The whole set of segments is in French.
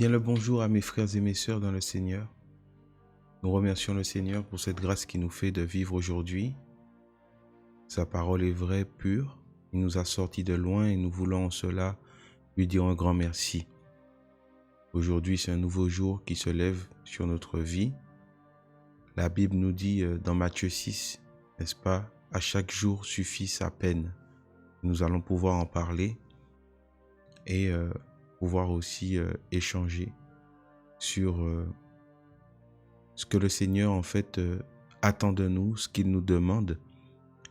Bien le bonjour à mes frères et mes sœurs dans le Seigneur. Nous remercions le Seigneur pour cette grâce qu'il nous fait de vivre aujourd'hui. Sa parole est vraie, pure. Il nous a sortis de loin et nous voulons en cela lui dire un grand merci. Aujourd'hui, c'est un nouveau jour qui se lève sur notre vie. La Bible nous dit dans Matthieu 6, n'est-ce pas, à chaque jour suffit sa peine. Nous allons pouvoir en parler et pouvoir aussi échanger sur ce que le Seigneur en fait attend de nous, ce qu'il nous demande,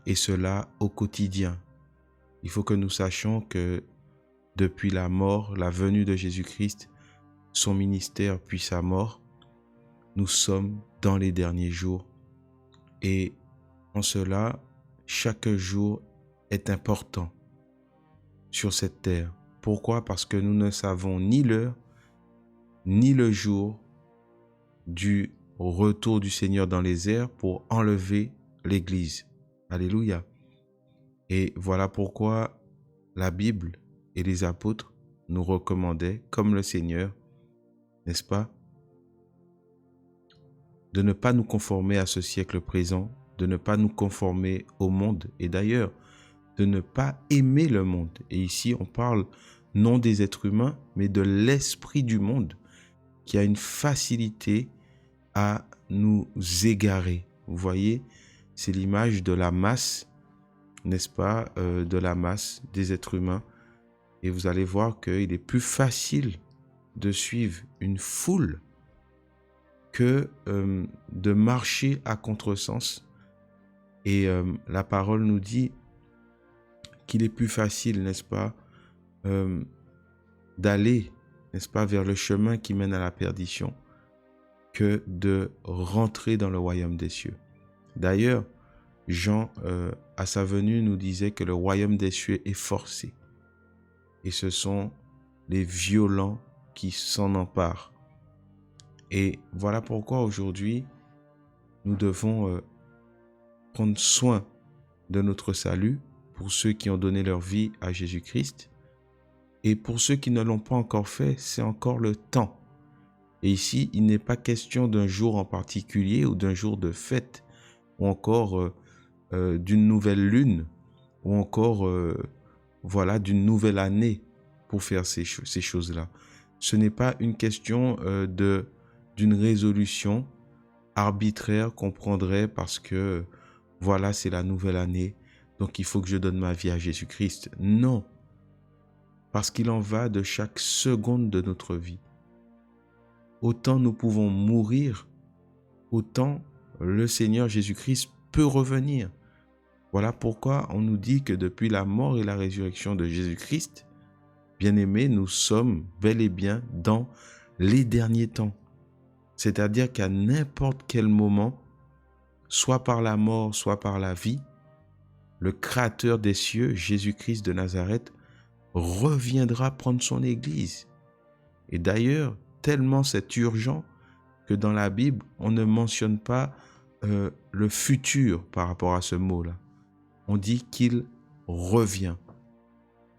et cela au quotidien. Il faut que nous sachions que depuis la mort, la venue de Jésus-Christ, son ministère puis sa mort, nous sommes dans les derniers jours. Et en cela, chaque jour est important sur cette terre. Pourquoi? Parce que nous ne savons ni l'heure, ni le jour du retour du Seigneur dans les airs pour enlever l'Église. Alléluia. Et voilà pourquoi la Bible et les apôtres nous recommandaient, comme le Seigneur, n'est-ce pas, de ne pas nous conformer à ce siècle présent, de ne pas nous conformer au monde et d'ailleurs, de ne pas aimer le monde. Et ici, on parle non des êtres humains, mais de l'esprit du monde qui a une facilité à nous égarer. Vous voyez, c'est l'image de la masse, n'est-ce pas, de la masse des êtres humains. Et vous allez voir qu'il est plus facile de suivre une foule que de marcher à contresens. Et la parole nous dit qu'il est plus facile, n'est-ce pas, d'aller, n'est-ce pas, vers le chemin qui mène à la perdition que de rentrer dans le royaume des cieux. D'ailleurs, Jean, à sa venue, nous disait que le royaume des cieux est forcé. Et ce sont les violents qui s'en emparent. Et voilà pourquoi aujourd'hui, nous devons prendre soin de notre salut pour ceux qui ont donné leur vie à Jésus-Christ. Et pour ceux qui ne l'ont pas encore fait, c'est encore le temps. Et ici, il n'est pas question d'un jour en particulier ou d'un jour de fête ou encore d'une nouvelle lune ou encore voilà, d'une nouvelle année pour faire ces choses-là. Ce n'est pas une question d'une résolution arbitraire qu'on prendrait parce que voilà, c'est la nouvelle année, donc il faut que je donne ma vie à Jésus-Christ. Non, parce qu'il en va de chaque seconde de notre vie. Autant nous pouvons mourir, autant le Seigneur Jésus-Christ peut revenir. Voilà pourquoi on nous dit que depuis la mort et la résurrection de Jésus-Christ, bien-aimés, nous sommes bel et bien dans les derniers temps. C'est-à-dire qu'à n'importe quel moment, soit par la mort, soit par la vie, le Créateur des cieux, Jésus-Christ de Nazareth, reviendra prendre son Église. Et d'ailleurs, tellement c'est urgent que dans la Bible, on ne mentionne pas le futur par rapport à ce mot-là. On dit qu'il revient.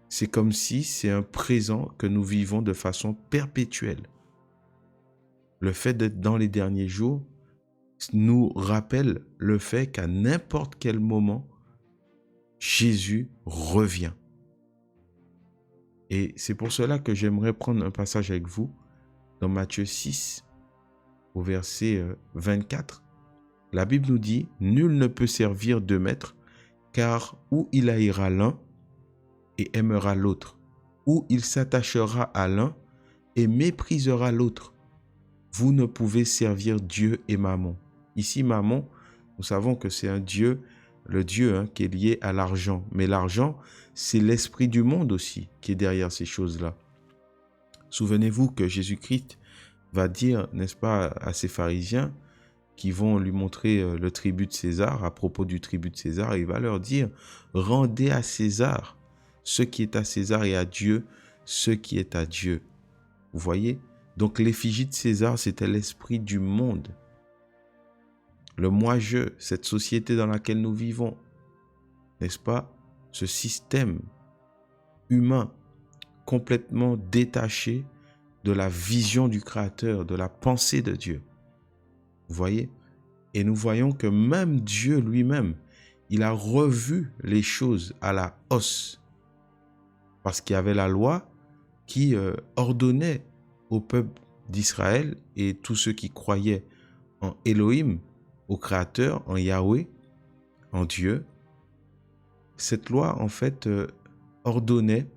C'est comme si c'est un présent que nous vivons de façon perpétuelle. Le fait d'être dans les derniers jours nous rappelle le fait qu'à n'importe quel moment, Jésus revient. Et c'est pour cela que j'aimerais prendre un passage avec vous dans Matthieu 6, au verset 24. La Bible nous dit « Nul ne peut servir deux maîtres, car ou il haïra l'un et aimera l'autre, ou il s'attachera à l'un et méprisera l'autre. Vous ne pouvez servir Dieu et Mammon. » Ici, Mammon, nous savons que c'est un dieu, le dieu qui est lié à l'argent. Mais l'argent, c'est l'esprit du monde aussi qui est derrière ces choses-là. Souvenez-vous que Jésus-Christ va dire, n'est-ce pas, à ces pharisiens qui vont lui montrer le tribut de César, à propos du tribut de César, il va leur dire « Rendez à César ce qui est à César et à Dieu ce qui est à Dieu. » Vous voyez? Donc l'effigie de César, c'était l'esprit du monde. Le moi-je, cette société dans laquelle nous vivons, n'est-ce pas? Ce système humain complètement détaché de la vision du Créateur, de la pensée de Dieu. Vous voyez? Et nous voyons que même Dieu lui-même, il a revu les choses à la hausse. Parce qu'il y avait la loi qui ordonnait au peuple d'Israël et tous ceux qui croyaient en Elohim, au Créateur, en Yahweh, en Dieu. Cette loi, en fait, ordonnait,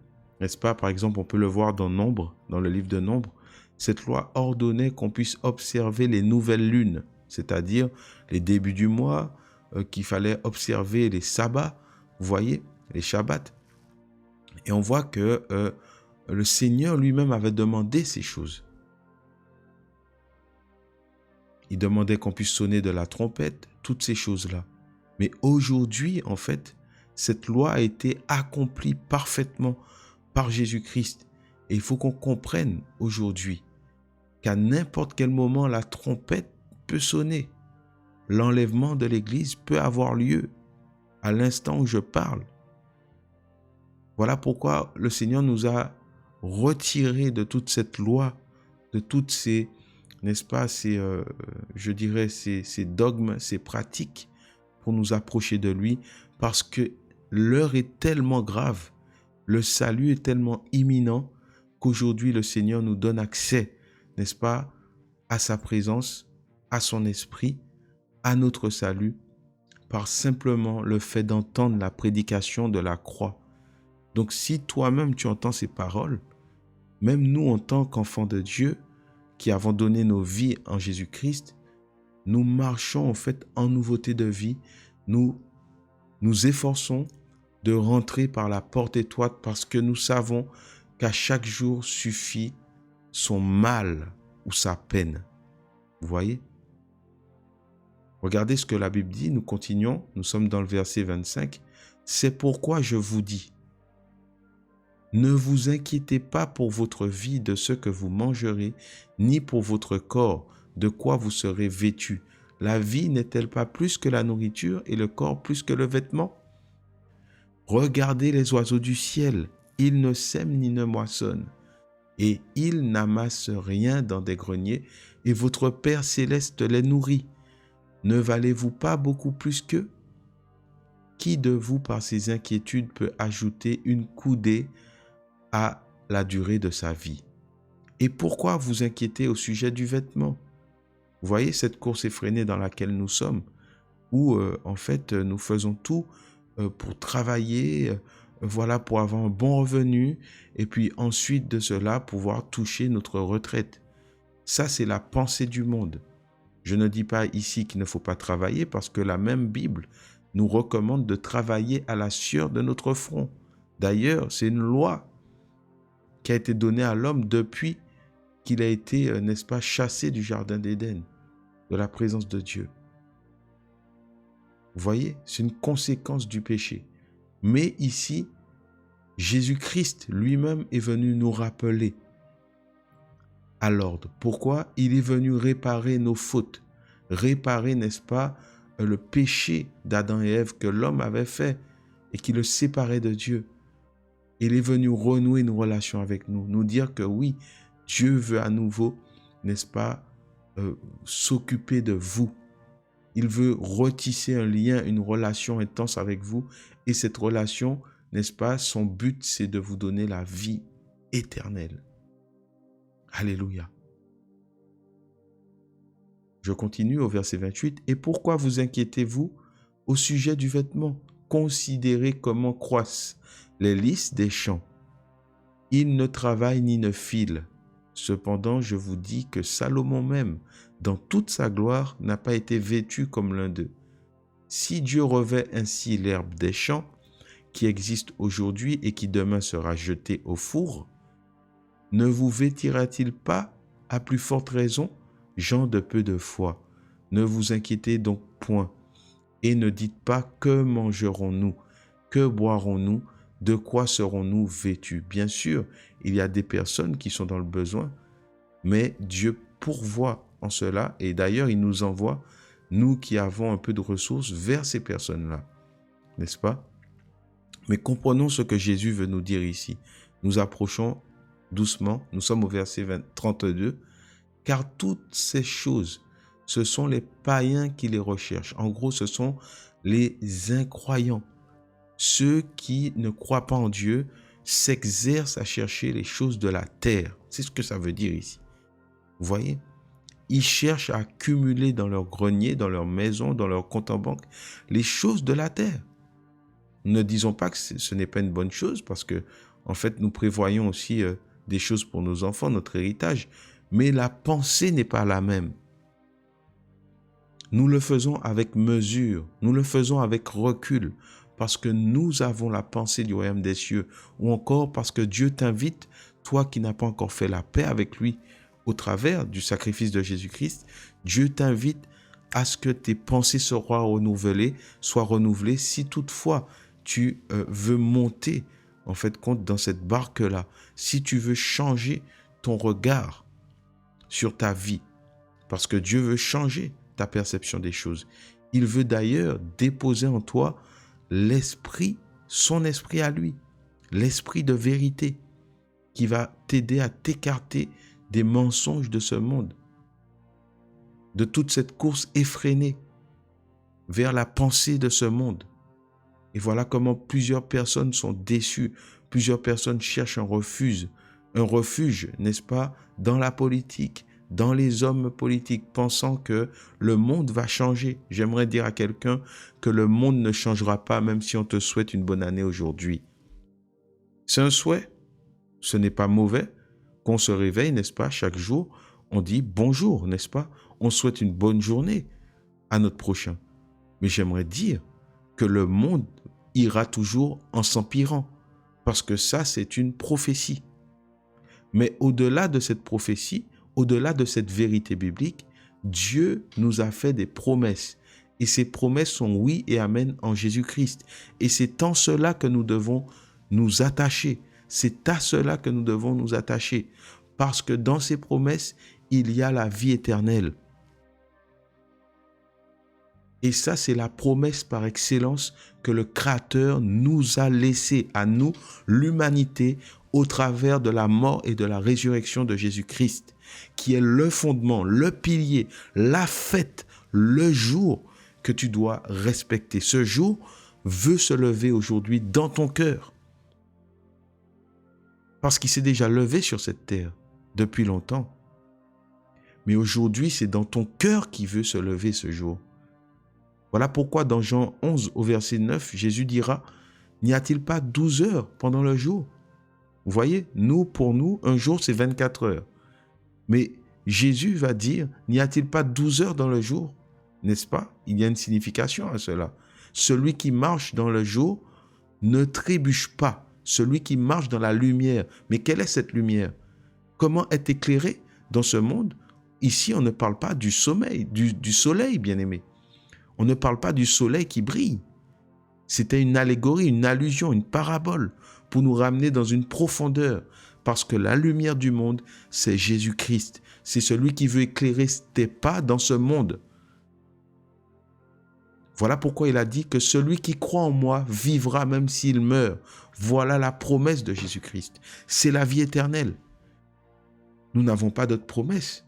n'est-ce pas? Par exemple, on peut le voir dans Nombre, dans le livre de Nombre. Cette loi ordonnait qu'on puisse observer les nouvelles lunes, c'est-à-dire les débuts du mois, qu'il fallait observer les sabbats, vous voyez, les shabbats. Et on voit que le Seigneur lui-même avait demandé ces choses. Il demandait qu'on puisse sonner de la trompette, toutes ces choses-là. Mais aujourd'hui, en fait, cette loi a été accomplie parfaitement par Jésus-Christ. Et il faut qu'on comprenne aujourd'hui qu'à n'importe quel moment, la trompette peut sonner. L'enlèvement de l'Église peut avoir lieu à l'instant où je parle. Voilà pourquoi le Seigneur nous a retirés de toute cette loi, de toutes ces, n'est-ce pas, je dirais, ces dogmes, ces pratiques pour nous approcher de lui, parce que l'heure est tellement grave, le salut est tellement imminent qu'aujourd'hui le Seigneur nous donne accès, n'est-ce pas, à sa présence, à son esprit, à notre salut, par simplement le fait d'entendre la prédication de la croix. Donc si toi-même tu entends ces paroles, même nous en tant qu'enfants de Dieu, qui avons donné nos vies en Jésus-Christ, nous marchons en fait en nouveauté de vie, nous nous efforçons de rentrer par la porte étroite parce que nous savons qu'à chaque jour suffit son mal ou sa peine. Vous voyez? Regardez ce que la Bible dit, nous continuons, nous sommes dans le verset 25. C'est pourquoi je vous dis, ne vous inquiétez pas pour votre vie de ce que vous mangerez, ni pour votre corps, de quoi vous serez vêtus. La vie n'est-elle pas plus que la nourriture et le corps plus que le vêtement? Regardez les oiseaux du ciel, ils ne sèment ni ne moissonnent, et ils n'amassent rien dans des greniers, et votre Père céleste les nourrit. Ne valez-vous pas beaucoup plus qu'eux? Qui de vous, par ses inquiétudes, peut ajouter une coudée à la durée de sa vie? Et pourquoi vous inquiétez au sujet du vêtement? Vous voyez cette course effrénée dans laquelle nous sommes, où en fait nous faisons tout pour travailler, voilà, pour avoir un bon revenu, et puis ensuite de cela pouvoir toucher notre retraite. Ça, c'est la pensée du monde. Je ne dis pas ici qu'il ne faut pas travailler, parce que la même Bible nous recommande de travailler à la sueur de notre front. D'ailleurs, c'est une loi qui a été donnée à l'homme depuis qu'il a été, n'est-ce pas, chassé du jardin d'Éden, de la présence de Dieu. Vous voyez, c'est une conséquence du péché. Mais ici, Jésus-Christ lui-même est venu nous rappeler à l'ordre. Pourquoi? Il est venu réparer nos fautes, réparer, n'est-ce pas, le péché d'Adam et Ève que l'homme avait fait et qui le séparait de Dieu. Il est venu renouer une relation avec nous, nous dire que oui, Dieu veut à nouveau, n'est-ce pas, s'occuper de vous. Il veut retisser un lien, une relation intense avec vous. Et cette relation, n'est-ce pas, son but, c'est de vous donner la vie éternelle. Alléluia. Je continue au verset 28. Et pourquoi vous inquiétez-vous au sujet du vêtement? Considérez comment croissent les lys des champs. Ils ne travaillent ni ne filent. Cependant, je vous dis que Salomon même, dans toute sa gloire, n'a pas été vêtu comme l'un d'eux. Si Dieu revêt ainsi l'herbe des champs, qui existe aujourd'hui et qui demain sera jetée au four, ne vous vêtira-t-il pas à plus forte raison, gens de peu de foi? Ne vous inquiétez donc point, et ne dites pas que mangerons-nous, que boirons-nous, de quoi serons-nous vêtus? Bien sûr, il y a des personnes qui sont dans le besoin, mais Dieu pourvoit en cela, et d'ailleurs il nous envoie, nous qui avons un peu de ressources, vers ces personnes-là, n'est-ce pas? Mais comprenons ce que Jésus veut nous dire ici. Nous approchons doucement. Nous sommes au verset 32. Car toutes ces choses, ce sont les païens qui les recherchent. En gros, ce sont les incroyants. Ceux qui ne croient pas en Dieu s'exercent à chercher les choses de la terre. C'est ce que ça veut dire ici. Vous voyez? Ils cherchent à accumuler dans leur grenier, dans leur maison, dans leur compte en banque, les choses de la terre. Ne disons pas que ce n'est pas une bonne chose parce que, en fait, nous prévoyons aussi des choses pour nos enfants, notre héritage. Mais la pensée n'est pas la même. Nous le faisons avec mesure, nous le faisons avec recul, parce que nous avons la pensée du royaume des cieux, ou encore parce que Dieu t'invite, toi qui n'as pas encore fait la paix avec lui au travers du sacrifice de Jésus-Christ, Dieu t'invite à ce que tes pensées soient renouvelées, si toutefois tu veux monter, en fait, compte dans cette barque-là, si tu veux changer ton regard sur ta vie, parce que Dieu veut changer ta perception des choses. Il veut d'ailleurs déposer en toi l'esprit, son esprit à lui, l'esprit de vérité qui va t'aider à t'écarter des mensonges de ce monde, de toute cette course effrénée vers la pensée de ce monde. Et voilà comment plusieurs personnes sont déçues, plusieurs personnes cherchent un refuge, n'est-ce pas, dans la politique, dans les hommes politiques, pensant que le monde va changer. J'aimerais dire à quelqu'un que le monde ne changera pas, même si on te souhaite une bonne année aujourd'hui. C'est un souhait, ce n'est pas mauvais qu'on se réveille, n'est-ce pas, chaque jour, on dit bonjour, n'est-ce pas, on souhaite une bonne journée à notre prochain. Mais j'aimerais dire que le monde ira toujours en s'empirant, parce que ça, c'est une prophétie. Mais au-delà de cette prophétie, au-delà de cette vérité biblique, Dieu nous a fait des promesses. Et ces promesses sont oui et amen en Jésus-Christ. Et c'est en cela que nous devons nous attacher. C'est à cela que nous devons nous attacher. Parce que dans ces promesses, il y a la vie éternelle. Et ça, c'est la promesse par excellence que le Créateur nous a laissée, à nous, l'humanité, au travers de la mort et de la résurrection de Jésus-Christ, qui est le fondement, le pilier, la fête, le jour que tu dois respecter. Ce jour veut se lever aujourd'hui dans ton cœur, parce qu'il s'est déjà levé sur cette terre depuis longtemps. Mais aujourd'hui, c'est dans ton cœur qu'il veut se lever ce jour. Voilà pourquoi dans Jean 11 au verset 9, Jésus dira, « N'y a-t-il pas 12 heures pendant le jour ?» Vous voyez, pour nous, un jour c'est 24 heures. Mais Jésus va dire, « N'y a-t-il pas 12 heures dans le jour ?» N'est-ce pas? Il y a une signification à cela. Celui qui marche dans le jour ne trébuche pas. Celui qui marche dans la lumière. Mais quelle est cette lumière? Comment est éclairé dans ce monde? Ici, on ne parle pas du sommeil, du soleil, bien-aimé. On ne parle pas du soleil qui brille. C'était une allégorie, une allusion, une parabole pour nous ramener dans une profondeur. Parce que la lumière du monde, c'est Jésus-Christ. C'est celui qui veut éclairer tes pas dans ce monde. Voilà pourquoi il a dit que celui qui croit en moi vivra même s'il meurt. Voilà la promesse de Jésus-Christ. C'est la vie éternelle. Nous n'avons pas d'autre promesse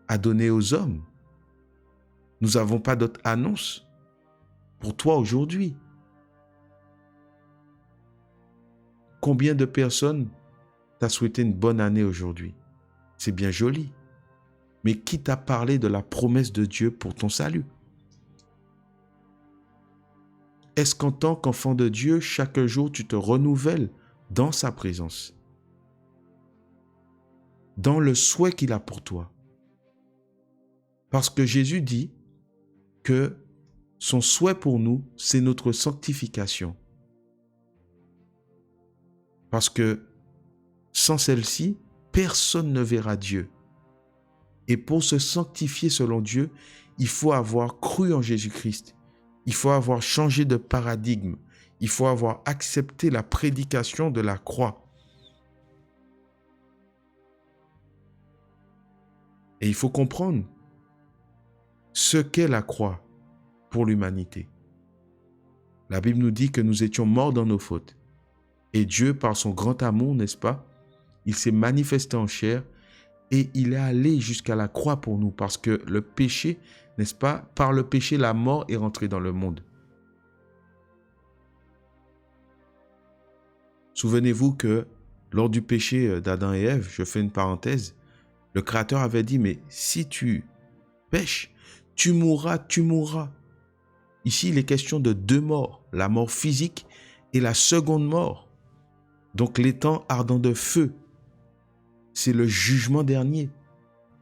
à donner aux hommes. Nous n'avons pas d'autre annonce pour toi aujourd'hui. Combien de personnes t'a souhaité une bonne année aujourd'hui? C'est bien joli. Mais qui t'a parlé de la promesse de Dieu pour ton salut? Est-ce qu'en tant qu'enfant de Dieu, chaque jour, tu te renouvelles dans sa présence, dans le souhait qu'il a pour toi? Parce que Jésus dit que son souhait pour nous, c'est notre sanctification. Parce que sans celle-ci, personne ne verra Dieu. Et pour se sanctifier selon Dieu, il faut avoir cru en Jésus-Christ. Il faut avoir changé de paradigme. Il faut avoir accepté la prédication de la croix. Et il faut comprendre ce qu'est la croix pour l'humanité. La Bible nous dit que nous étions morts dans nos fautes. Et Dieu, par son grand amour, n'est-ce pas, il s'est manifesté en chair et il est allé jusqu'à la croix pour nous parce que le péché, n'est-ce pas, par le péché, la mort est rentrée dans le monde. Souvenez-vous que lors du péché d'Adam et Ève, je fais une parenthèse, le Créateur avait dit, mais si tu pêches, tu mourras, tu mourras. Ici, il est question de deux morts, la mort physique et la seconde mort. Donc l'étang ardent de feu, c'est le jugement dernier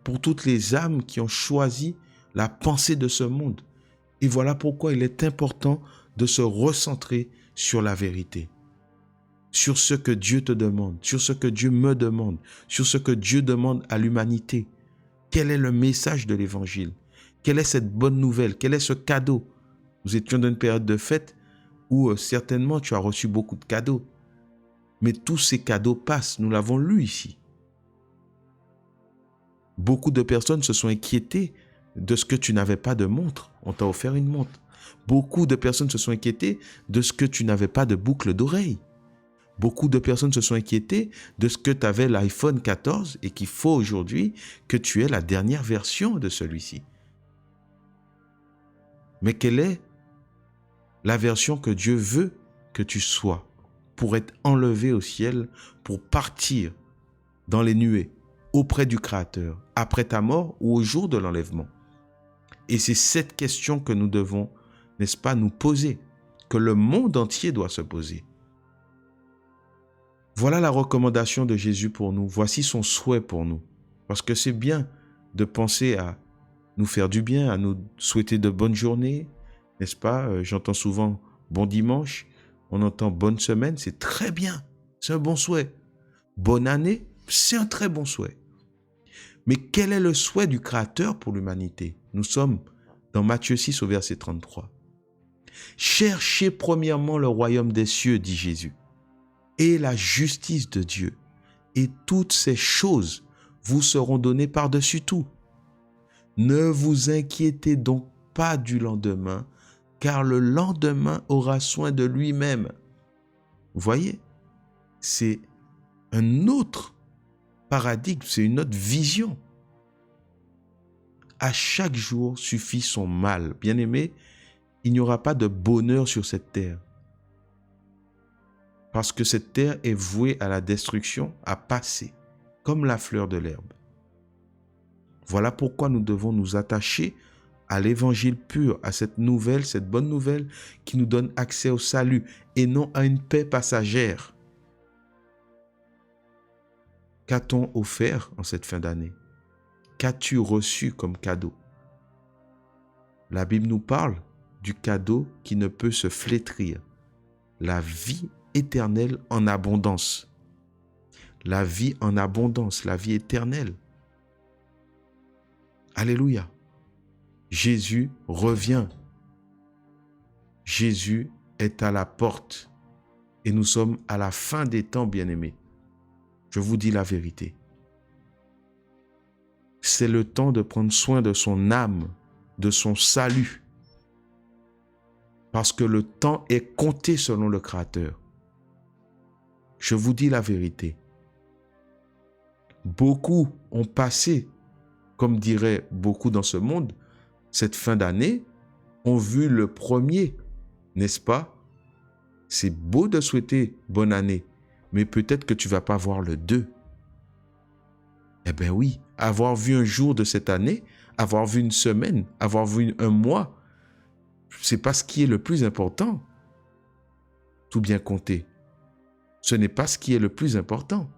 pour toutes les âmes qui ont choisi la pensée de ce monde. Et voilà pourquoi il est important de se recentrer sur la vérité, sur ce que Dieu te demande, sur ce que Dieu me demande, sur ce que Dieu demande à l'humanité. Quel est le message de l'Évangile? Quelle est cette bonne nouvelle? Quel est ce cadeau? Nous étions dans une période de fête où certainement tu as reçu beaucoup de cadeaux. Mais tous ces cadeaux passent, nous l'avons lu ici. Beaucoup de personnes se sont inquiétées de ce que tu n'avais pas de montre. On t'a offert une montre. Beaucoup de personnes se sont inquiétées de ce que tu n'avais pas de boucle d'oreille. Beaucoup de personnes se sont inquiétées de ce que tu avais l'iPhone 14 et qu'il faut aujourd'hui que tu aies la dernière version de celui-ci. Mais quelle est la version que Dieu veut que tu sois pour être enlevé au ciel, pour partir dans les nuées auprès du Créateur, après ta mort ou au jour de l'enlèvement? Et c'est cette question que nous devons, n'est-ce pas, nous poser, que le monde entier doit se poser. Voilà la recommandation de Jésus pour nous. Voici son souhait pour nous. Parce que c'est bien de penser à nous faire du bien, à nous souhaiter de bonnes journées, n'est-ce pas? J'entends souvent bon dimanche, on entend bonne semaine, c'est très bien, c'est un bon souhait. Bonne année, c'est un très bon souhait. Mais quel est le souhait du Créateur pour l'humanité? Nous sommes dans Matthieu 6 au verset 33. Cherchez premièrement le royaume des cieux, dit Jésus, et la justice de Dieu, et toutes ces choses vous seront données par-dessus tout. Ne vous inquiétez donc pas du lendemain, car le lendemain aura soin de lui-même. Vous voyez, c'est un autre paradigme, c'est une autre vision. À chaque jour suffit son mal. Bien-aimé, il n'y aura pas de bonheur sur cette terre. Parce que cette terre est vouée à la destruction, à passer, comme la fleur de l'herbe. Voilà pourquoi nous devons nous attacher à l'évangile pur, à cette nouvelle, cette bonne nouvelle qui nous donne accès au salut et non à une paix passagère. Qu'a-t-on offert en cette fin d'année? Qu'as-tu reçu comme cadeau? La Bible nous parle du cadeau qui ne peut se flétrir, la vie éternelle en abondance. La vie en abondance, la vie éternelle. Alléluia. Jésus revient. Jésus est à la porte et nous sommes à la fin des temps, bien-aimés. Je vous dis la vérité. C'est le temps de prendre soin de son âme, de son salut. Parce que le temps est compté selon le Créateur. Je vous dis la vérité. Beaucoup ont passé, comme diraient beaucoup dans ce monde, cette fin d'année, ont vu le premier, n'est-ce pas? C'est beau de souhaiter bonne année, mais peut-être que tu ne vas pas voir le 2. Eh bien oui, avoir vu un jour de cette année, avoir vu une semaine, avoir vu un mois, c'est pas ce qui est le plus important. Tout bien compté. Ce n'est pas ce qui est le plus important.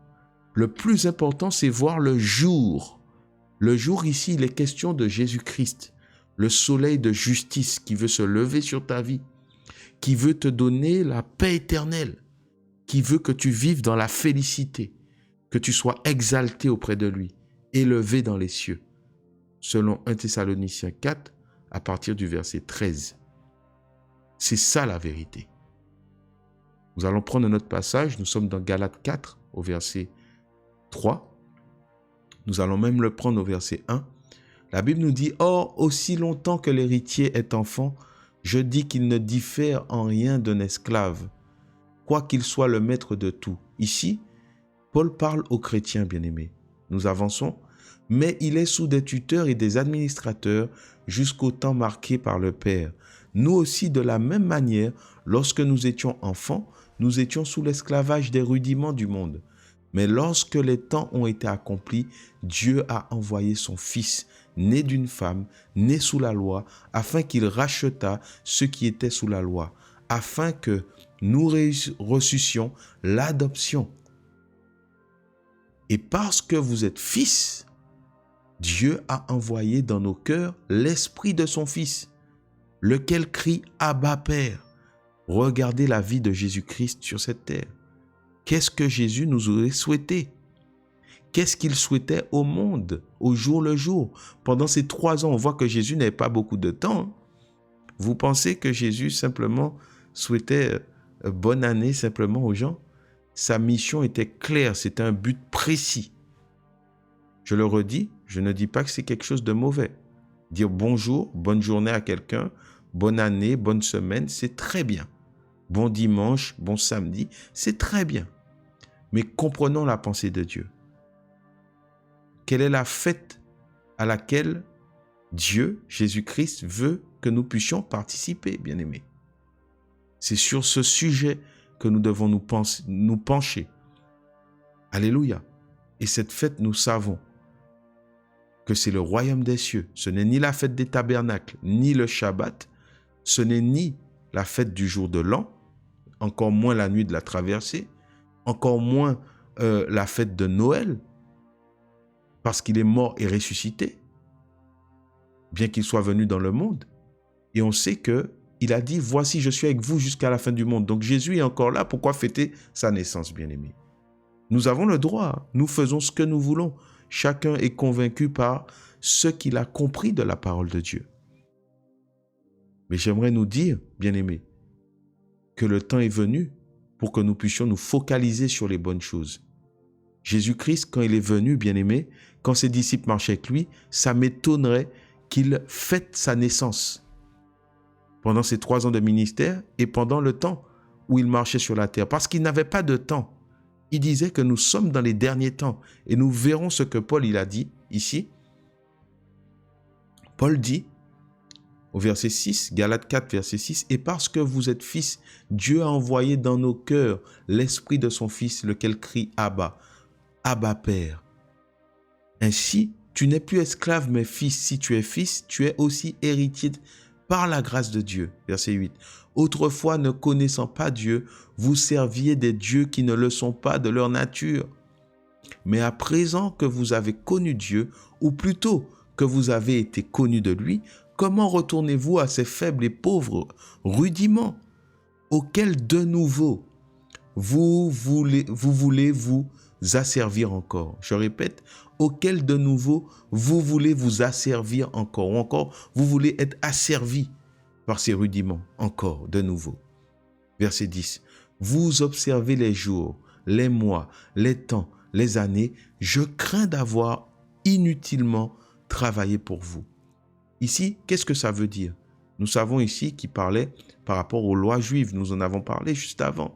Le plus important, c'est voir le jour. Le jour ici, il est question de Jésus-Christ, le soleil de justice qui veut se lever sur ta vie, qui veut te donner la paix éternelle, qui veut que tu vives dans la félicité, que tu sois exalté auprès de lui, élevé dans les cieux, selon 1 Thessaloniciens 4, à partir du verset 13. C'est ça la vérité. Nous allons prendre un autre passage, nous sommes dans Galates 4, au verset 3. Nous allons même le prendre au verset 1. La Bible nous dit « Or, aussi longtemps que l'héritier est enfant, je dis qu'il ne diffère en rien d'un esclave, quoiqu'il soit le maître de tout. Ici, Paul parle aux chrétiens bien-aimés. Nous avançons. Mais il est sous des tuteurs et des administrateurs jusqu'au temps marqué par le Père. Nous aussi, de la même manière, lorsque nous étions enfants, nous étions sous l'esclavage des rudiments du monde. Mais lorsque les temps ont été accomplis, Dieu a envoyé son Fils, né d'une femme, né sous la loi, afin qu'il rachetât ceux qui étaient sous la loi, afin que nous reçussions l'adoption. Et parce que vous êtes fils, Dieu a envoyé dans nos cœurs l'esprit de son Fils, lequel crie « Abba, Père ». Regardez la vie de Jésus-Christ sur cette terre. Qu'est-ce que Jésus nous aurait souhaité? Qu'est-ce qu'il souhaitait au monde, au jour le jour? Pendant ces 3 ans, on voit que Jésus n'avait pas beaucoup de temps. Vous pensez que Jésus simplement souhaitait bonne année simplement aux gens? Sa mission était claire, c'était un but précis. Je le redis, je ne dis pas que c'est quelque chose de mauvais. Dire bonjour, bonne journée à quelqu'un, bonne année, bonne semaine, c'est très bien. Bon dimanche, bon samedi, c'est très bien. Mais comprenons la pensée de Dieu. Quelle est la fête à laquelle Dieu, Jésus-Christ, veut que nous puissions participer, bien-aimés? C'est sur ce sujet que nous devons nous pencher. Alléluia. Et cette fête, nous savons que c'est le royaume des cieux. Ce n'est ni la fête des tabernacles, ni le Shabbat. Ce n'est ni la fête du jour de l'an, encore moins la nuit de la traversée, encore moins la fête de Noël, parce qu'il est mort et ressuscité, bien qu'il soit venu dans le monde. Et on sait qu'il a dit, voici, je suis avec vous jusqu'à la fin du monde. Donc Jésus est encore là, pourquoi fêter sa naissance, bien-aimé? Nous avons le droit, nous faisons ce que nous voulons. Chacun est convaincu par ce qu'il a compris de la parole de Dieu. Mais j'aimerais nous dire, bien-aimés, que le temps est venu pour que nous puissions nous focaliser sur les bonnes choses. Jésus-Christ, quand il est venu, bien-aimés, quand ses disciples marchaient avec lui, ça m'étonnerait qu'il fête sa naissance pendant ses 3 ans de ministère et pendant le temps où il marchait sur la terre, parce qu'il n'avait pas de temps. Il disait que nous sommes dans les derniers temps et nous verrons ce que Paul il a dit ici. Paul dit au verset 6, Galates 4, verset 6, « Et parce que vous êtes fils, Dieu a envoyé dans nos cœurs l'esprit de son Fils, lequel crie Abba, Abba Père. Ainsi, tu n'es plus esclave, mais fils. Si tu es fils, tu es aussi héritier par la grâce de Dieu. » Verset 8. « Autrefois, ne connaissant pas Dieu, vous serviez des dieux qui ne le sont pas de leur nature. Mais à présent que vous avez connu Dieu, ou plutôt que vous avez été connus de lui, comment retournez-vous à ces faibles et pauvres rudiments auxquels de nouveau vous voulez vous asservir encore? Je répète, auxquels de nouveau vous voulez vous asservir encore, ou encore vous voulez être asservis par ces rudiments, encore de nouveau. Verset 10. Vous observez les jours, les mois, les temps, les années. Je crains d'avoir inutilement travaillé pour vous. Ici, qu'est-ce que ça veut dire? Nous savons ici qu'il parlait par rapport aux lois juives. Nous en avons parlé juste avant.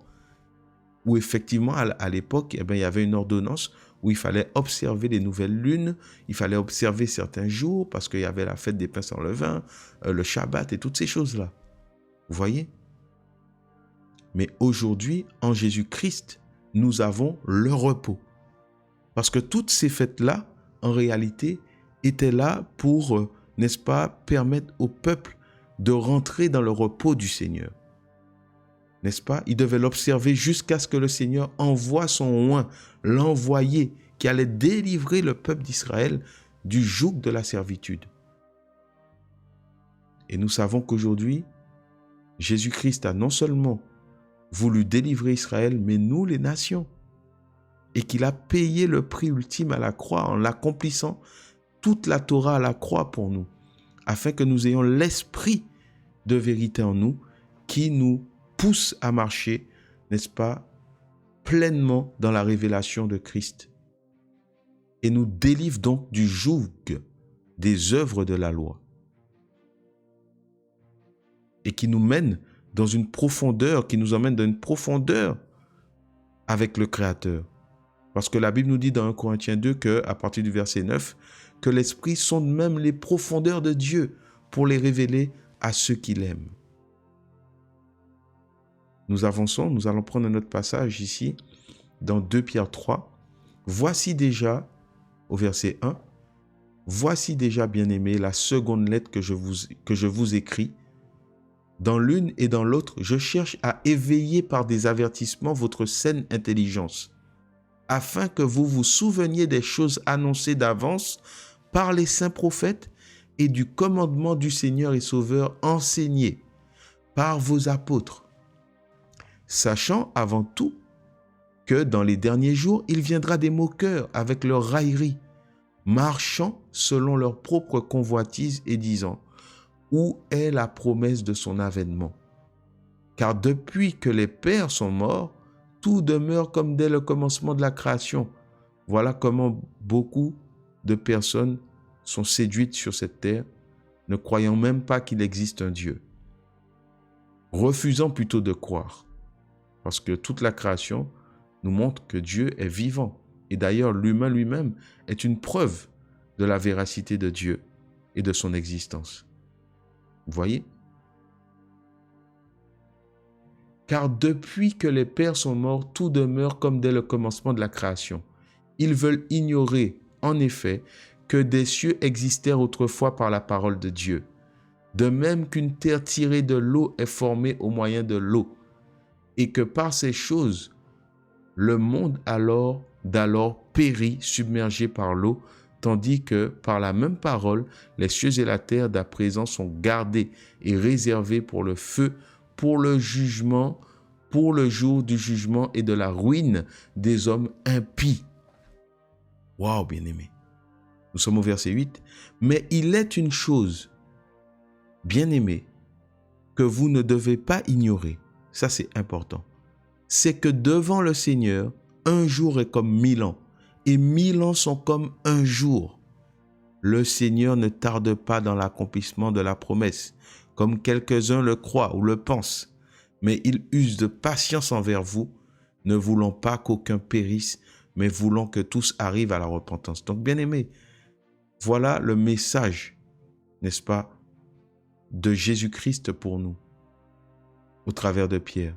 Où effectivement, à l'époque, il y avait une ordonnance où il fallait observer les nouvelles lunes, il fallait observer certains jours parce qu'il y avait la fête des pains sans levain, le Shabbat et toutes ces choses-là. Vous voyez? Mais aujourd'hui, en Jésus-Christ, nous avons le repos. Parce que toutes ces fêtes-là, en réalité, étaient là pour, n'est-ce pas, permettre au peuple de rentrer dans le repos du Seigneur. N'est-ce pas? Il devait l'observer jusqu'à ce que le Seigneur envoie son oint, l'envoyé, qui allait délivrer le peuple d'Israël du joug de la servitude. Et nous savons qu'aujourd'hui, Jésus-Christ a non seulement voulu délivrer Israël, mais nous, les nations, et qu'il a payé le prix ultime à la croix en l'accomplissant, toute la Torah à la croix pour nous, afin que nous ayons l'esprit de vérité en nous qui nous pousse à marcher, n'est-ce pas, pleinement dans la révélation de Christ et nous délivre donc du joug des œuvres de la loi et qui nous mène dans une profondeur qui nous emmène dans une profondeur avec le Créateur. Parce que la Bible nous dit dans 1 Corinthiens 2 qu'à partir du verset 9, que l'Esprit sonde même les profondeurs de Dieu pour les révéler à ceux qui l'aiment. Nous avançons, nous allons prendre un autre passage ici, dans 2 Pierre 3. Voici déjà, au verset 1, voici déjà, bien-aimés, la seconde lettre que je vous écris. Dans l'une et dans l'autre, je cherche à éveiller par des avertissements votre saine intelligence, afin que vous vous souveniez des choses annoncées d'avance par les saints prophètes et du commandement du Seigneur et Sauveur enseigné par vos apôtres, sachant avant tout que dans les derniers jours, il viendra des moqueurs avec leur raillerie, marchant selon leur propre convoitise et disant « Où est la promesse de son avènement ?» Car depuis que les pères sont morts, tout demeure comme dès le commencement de la création. Voilà comment beaucoup de personnes sont séduites sur cette terre, ne croyant même pas qu'il existe un Dieu, refusant plutôt de croire. Parce que toute la création nous montre que Dieu est vivant. Et d'ailleurs, l'humain lui-même est une preuve de la véracité de Dieu et de son existence. Vous voyez ? Car depuis que les pères sont morts, tout demeure comme dès le commencement de la création. Ils veulent ignorer, en effet, que des cieux existèrent autrefois par la parole de Dieu, de même qu'une terre tirée de l'eau est formée au moyen de l'eau, et que par ces choses, le monde d'alors périt, submergé par l'eau, tandis que par la même parole, les cieux et la terre d'à présent sont gardés et réservés pour le feu, pour le jugement, pour le jour du jugement et de la ruine des hommes impies. Waouh, bien-aimés. Nous sommes au verset 8. Mais il est une chose, bien-aimés, que vous ne devez pas ignorer. Ça, c'est important. C'est que devant le Seigneur, un jour est comme 1000 ans, et 1000 ans sont comme un jour. Le Seigneur ne tarde pas dans l'accomplissement de la promesse, comme quelques-uns le croient ou le pensent, mais il use de patience envers vous, ne voulant pas qu'aucun périsse, mais voulant que tous arrivent à la repentance. Donc, bien-aimés, voilà le message, n'est-ce pas, de Jésus-Christ pour nous, au travers de Pierre.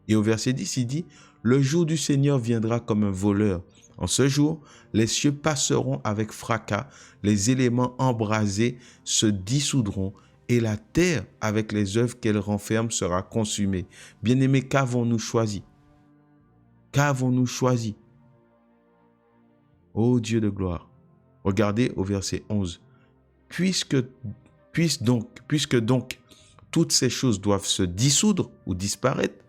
Et au verset 10, il dit « Le jour du Seigneur viendra comme un voleur. En ce jour, les cieux passeront avec fracas, les éléments embrasés se dissoudront, et la terre, avec les œuvres qu'elle renferme, sera consumée. » Bien-aimés, qu'avons-nous choisi? Qu'avons-nous choisi? Ô Dieu de gloire! Regardez au verset 11. Puisque donc toutes ces choses doivent se dissoudre ou disparaître,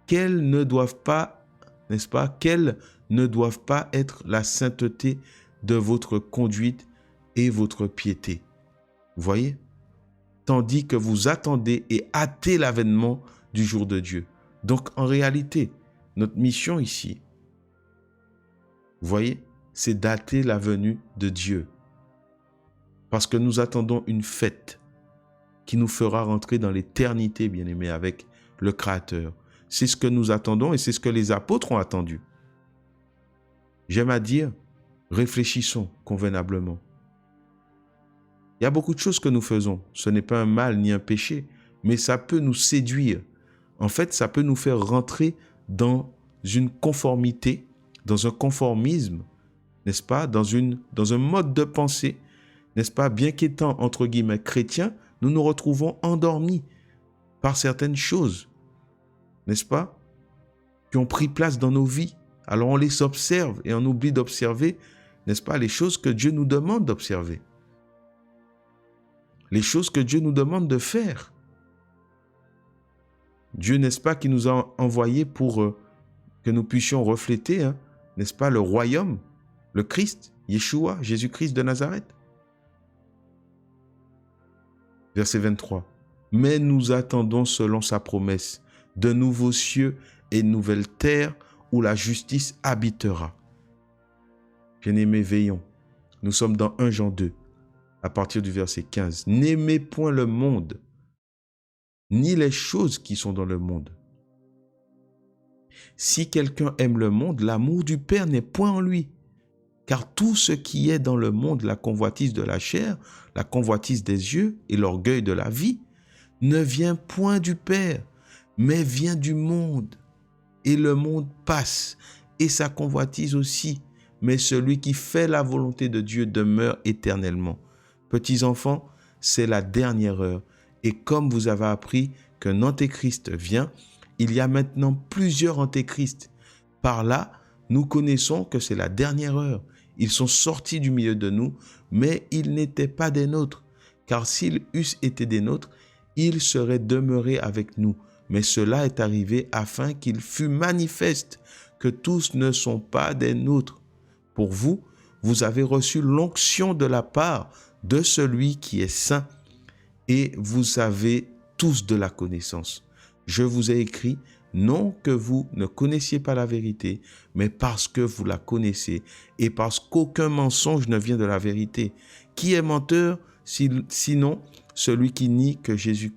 qu'elles ne doivent pas, n'est-ce pas, qu'elles ne doivent pas être la sainteté de votre conduite et votre piété. Vous voyez? Tandis que vous attendez et hâtez l'avènement du jour de Dieu. Donc, en réalité, notre mission ici, vous voyez, c'est d'hâter la venue de Dieu. Parce que nous attendons une fête qui nous fera rentrer dans l'éternité, bien-aimés, avec le Créateur. C'est ce que nous attendons et c'est ce que les apôtres ont attendu. J'aime à dire, réfléchissons convenablement. Il y a beaucoup de choses que nous faisons. Ce n'est pas un mal ni un péché, mais ça peut nous séduire. En fait, ça peut nous faire rentrer dans une conformité, dans un conformisme, n'est-ce pas, dans un mode de pensée, n'est-ce pas, bien qu'étant, entre guillemets, chrétiens, nous nous retrouvons endormis par certaines choses, n'est-ce pas, qui ont pris place dans nos vies. Alors on les observe et on oublie d'observer, n'est-ce pas, les choses que Dieu nous demande d'observer. Les choses que Dieu nous demande de faire. Dieu, n'est-ce pas, qui nous a envoyés pour que nous puissions refléter, n'est-ce pas, le royaume, le Christ, Yeshua, Jésus-Christ de Nazareth. Verset 23. Mais nous attendons selon sa promesse de nouveaux cieux et une nouvelle terre où la justice habitera. Bien-aimés, veillons. Nous sommes dans 1 Jean 2, à partir du verset 15. N'aimez point le monde, ni les choses qui sont dans le monde. Si quelqu'un aime le monde, l'amour du Père n'est point en lui. Car tout ce qui est dans le monde, la convoitise de la chair, la convoitise des yeux et l'orgueil de la vie, ne vient point du Père, mais vient du monde. Et le monde passe, et sa convoitise aussi. Mais celui qui fait la volonté de Dieu demeure éternellement. Petits enfants, c'est la dernière heure. Et comme vous avez appris qu'un antéchrist vient, il y a maintenant plusieurs antéchrists. Par là, nous connaissons que c'est la dernière heure. Ils sont sortis du milieu de nous, mais ils n'étaient pas des nôtres. Car s'ils eussent été des nôtres, ils seraient demeurés avec nous. Mais cela est arrivé afin qu'il fût manifeste que tous ne sont pas des nôtres. Pour vous, vous avez reçu l'onction de la part de celui qui est saint, et vous avez tous de la connaissance. Je vous ai écrit, non que vous ne connaissiez pas la vérité, mais parce que vous la connaissez, et parce qu'aucun mensonge ne vient de la vérité. Qui est menteur, sinon celui qui nie que Jésus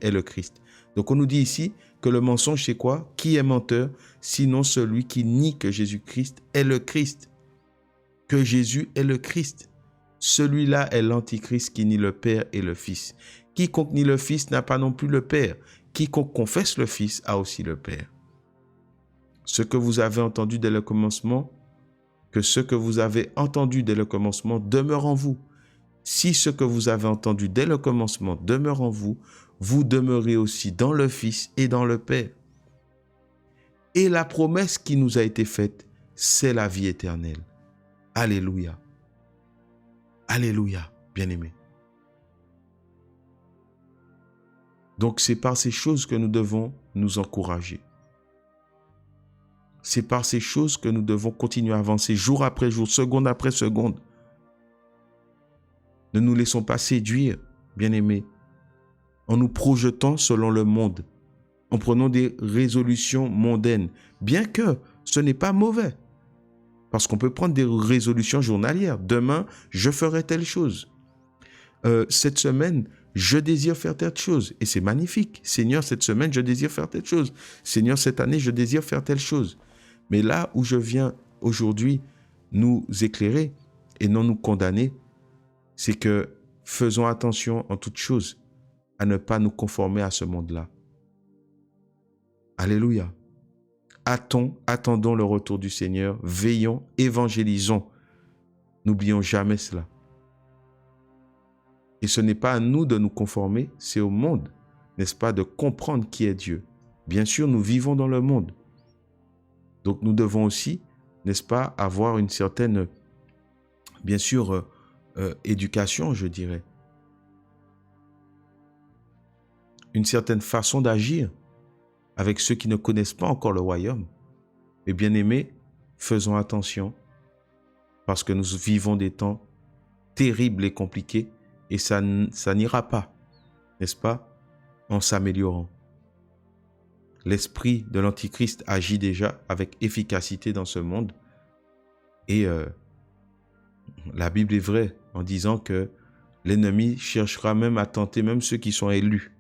est le Christ? Donc on nous dit ici que le mensonge c'est quoi? Qui est menteur, sinon celui qui nie que Jésus-Christ est le Christ? Que Jésus est le Christ. Celui-là est l'antichrist qui nie le Père et le Fils. Quiconque nie le Fils n'a pas non plus le Père. Quiconque confesse le Fils a aussi le Père. Ce que vous avez entendu dès le commencement, que ce que vous avez entendu dès le commencement demeure en vous. Si ce que vous avez entendu dès le commencement demeure en vous, vous demeurez aussi dans le Fils et dans le Père. Et la promesse qui nous a été faite, c'est la vie éternelle. Alléluia. Alléluia, bien-aimés. Donc c'est par ces choses que nous devons nous encourager. C'est par ces choses que nous devons continuer à avancer jour après jour, seconde après seconde. Ne nous laissons pas séduire, bien-aimés, en nous projetant selon le monde, en prenant des résolutions mondaines, bien que ce n'est pas mauvais. Parce qu'on peut prendre des résolutions journalières. Demain, je ferai telle chose. Cette semaine, je désire faire telle chose. Et c'est magnifique. Seigneur, cette semaine, je désire faire telle chose. Seigneur, cette année, je désire faire telle chose. Mais là où je viens aujourd'hui nous éclairer et non nous condamner, c'est que faisons attention en toutes choses à ne pas nous conformer à ce monde-là. Alléluia. Attendons le retour du Seigneur, veillons, évangélisons. N'oublions jamais cela. Et ce n'est pas à nous de nous conformer, c'est au monde, n'est-ce pas, de comprendre qui est Dieu. Bien sûr, nous vivons dans le monde. Donc nous devons aussi, n'est-ce pas, avoir une certaine, bien sûr, éducation, je dirais. Une certaine façon d'agir avec ceux qui ne connaissent pas encore le royaume. Mais bien aimés, faisons attention parce que nous vivons des temps terribles et compliqués et ça n'ira pas, n'est-ce pas, en s'améliorant. L'esprit de l'Antichrist agit déjà avec efficacité dans ce monde et la Bible est vraie en disant que l'ennemi cherchera même à tenter même ceux qui sont élus.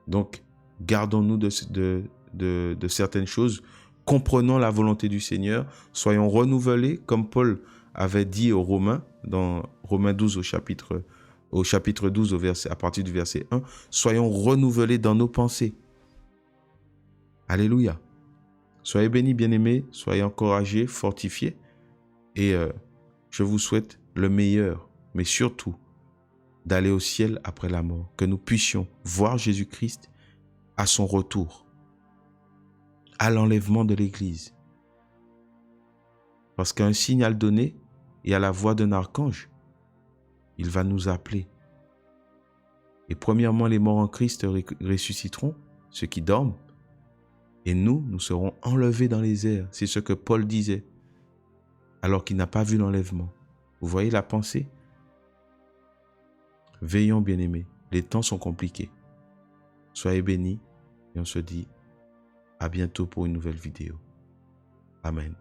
Donc, gardons-nous de certaines choses, comprenons la volonté du Seigneur, soyons renouvelés, comme Paul avait dit aux Romains, dans Romains 12 au chapitre 12, à partir du verset 1, soyons renouvelés dans nos pensées. Alléluia. Soyez bénis, bien-aimés, soyez encouragés, fortifiés, et je vous souhaite le meilleur, mais surtout, d'aller au ciel après la mort, que nous puissions voir Jésus-Christ à son retour, à l'enlèvement de l'Église. Parce qu'un signal donné et à la voix d'un archange, il va nous appeler. Et premièrement, les morts en Christ ressusciteront, ceux qui dorment, et nous serons enlevés dans les airs. C'est ce que Paul disait, alors qu'il n'a pas vu l'enlèvement. Vous voyez la pensée? Veillons, bien-aimés, les temps sont compliqués. Soyez bénis et on se dit à bientôt pour une nouvelle vidéo. Amen.